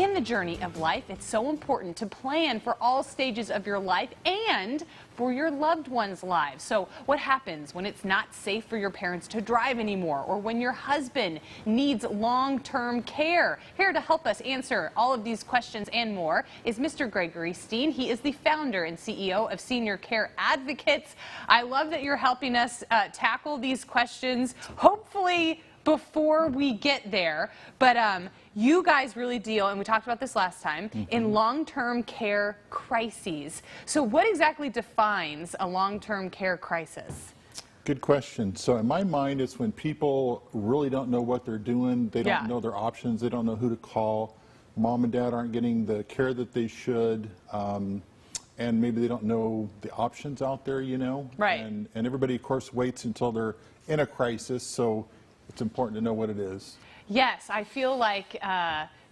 In the journey of life, it's so important to plan for all stages of your life and for your loved ones' lives. So what happens when it's not safe for your parents to drive anymore, or when your husband needs long-term care? Here to help us answer all of these questions and more is Mr. Gregory Steen. He is the founder and CEO of Senior Care Advocates. I love that you're helping us tackle these questions, hopefully before we get there. But you guys really deal, and we talked about this last time, in long-term care crises. So what exactly defines a long-term care crisis? Good question. So in my mind, it's when people really don't know what they're doing. They don't know their options. They don't know who to call. Mom and dad aren't getting the care that they should. And maybe they don't know the options out there, you know. Right. And everybody, of course, waits until they're in a crisis. So it's important to know what it is. Yes, I feel like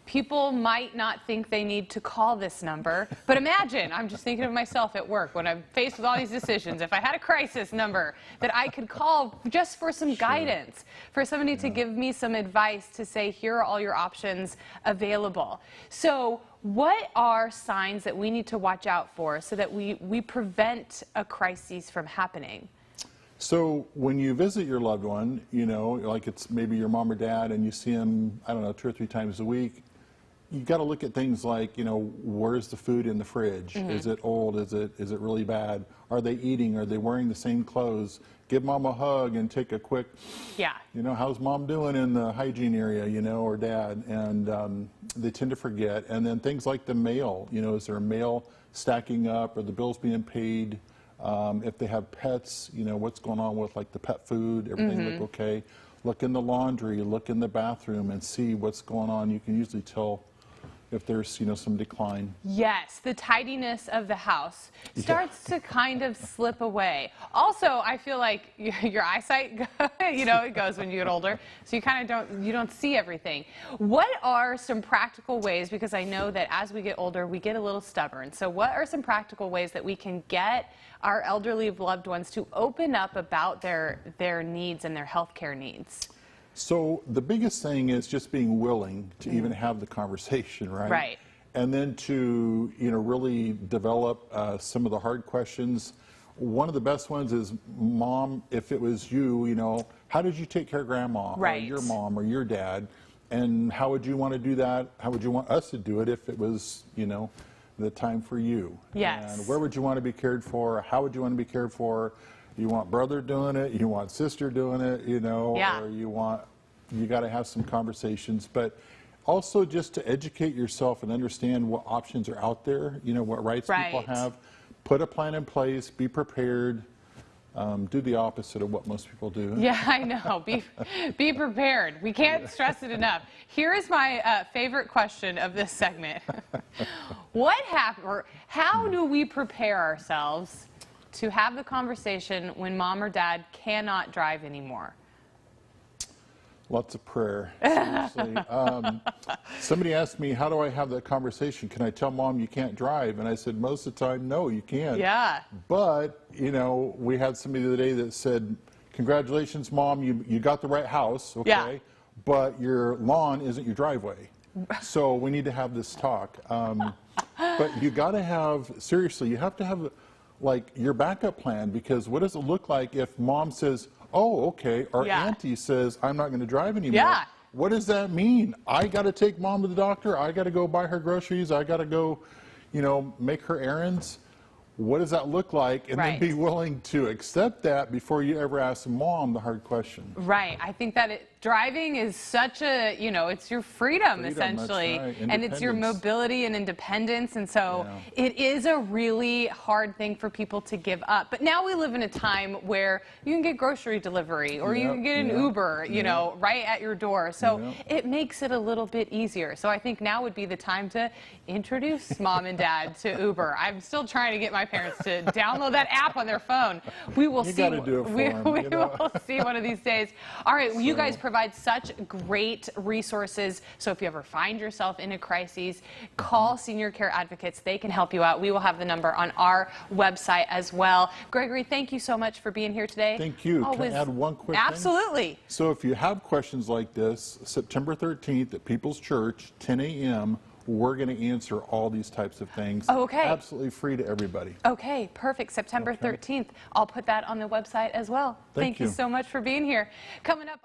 people might not think they need to call this number, but imagine, I'm just thinking of myself at work when I'm faced with all these decisions, if I had a crisis number that I could call just for some guidance, for somebody to give me some advice, to say, here are all your options available. So what are signs that we need to watch out for so that we prevent a crisis from happening? So when you visit your loved one, you know, like it's maybe your mom or dad, and you see them, I don't know, 2 or 3 times a week, you got to look at things like, you know, where's the food in the fridge? Is it old? Is it really bad? Are they eating? Are they wearing the same clothes? Give mom a hug and take a quick, you know, how's mom doing in the hygiene area, you know, or dad? And they tend to forget. And then things like the mail, you know, is there mail stacking up? Are the bills being paid? If they have pets, you know, what's going on with like the pet food, everything look okay. Look in the laundry, look in the bathroom and see what's going on. You can usually tell if there's, you know, some decline. Yes, the tidiness of the house starts to kind of slip away. Also, I feel like your eyesight, you know, it goes when you get older, so you kind of don't see everything. What are some practical ways, because I know that as we get older, we get a little stubborn. So what are some practical ways that we can get our elderly loved ones to open up about their needs and their health care needs? So the biggest thing is just being willing to even have the conversation, right? Right. And then to, you know, really develop some of the hard questions. One of the best ones is, Mom, if it was you, you know, how did you take care of Grandma or your mom or your dad? And how would you want to do that? How would you want us to do it if it was, you know, the time for you? Yes. And where would you want to be cared for? How would you want to be cared for? You want brother doing it, you want sister doing it, you know, or you got to have some conversations. But also just to educate yourself and understand what options are out there, you know, what rights people have. Put a plan in place, be prepared. Do the opposite of what most people do. Yeah, I know. Be prepared. We can't stress it enough. Here is my favorite question of this segment. What happened, or how do we prepare ourselves to have the conversation when mom or dad cannot drive anymore? Lots of prayer, seriously. Somebody asked me, how do I have that conversation? Can I tell mom you can't drive? And I said, most of the time, no, you can't. Yeah. But, you know, we had somebody the other day that said, congratulations, Mom, you got the right house, okay? But your lawn isn't your driveway. So we need to have this talk. But you got to have, seriously, you have to have like your backup plan, because what does it look like if mom says, oh, okay, or auntie says, I'm not going to drive anymore? What does that mean? I got to take mom to the doctor. I got to go buy her groceries. I got to go, you know, make her errands. What does that look like? And then be willing to accept that before you ever ask mom the hard question. Right. I think that driving is such a, you know, it's your freedom essentially. That's right. And it's your mobility and independence. And so it is a really hard thing for people to give up. But now we live in a time where you can get grocery delivery, or you can get an Uber, you know, right at your door. So it makes it a little bit easier. So I think now would be the time to introduce mom and dad to Uber. I'm still trying to get my parents to download that app on their phone. We will see. We will see one of these days. All right, you guys provide such great resources. So if you ever find yourself in a crisis, call Senior Care Advocates. They can help you out. We will have the number on our website as well. Gregory, thank you so much for being here today. Thank you. Can I add one quick thing? Absolutely. So if you have questions like this, September 13th at People's Church, 10 a.m., we're going to answer all these types of things. Oh, okay. Absolutely free to everybody. Okay, perfect. September 13th. I'll put that on the website as well. Thank you you. so much for being here. Coming up.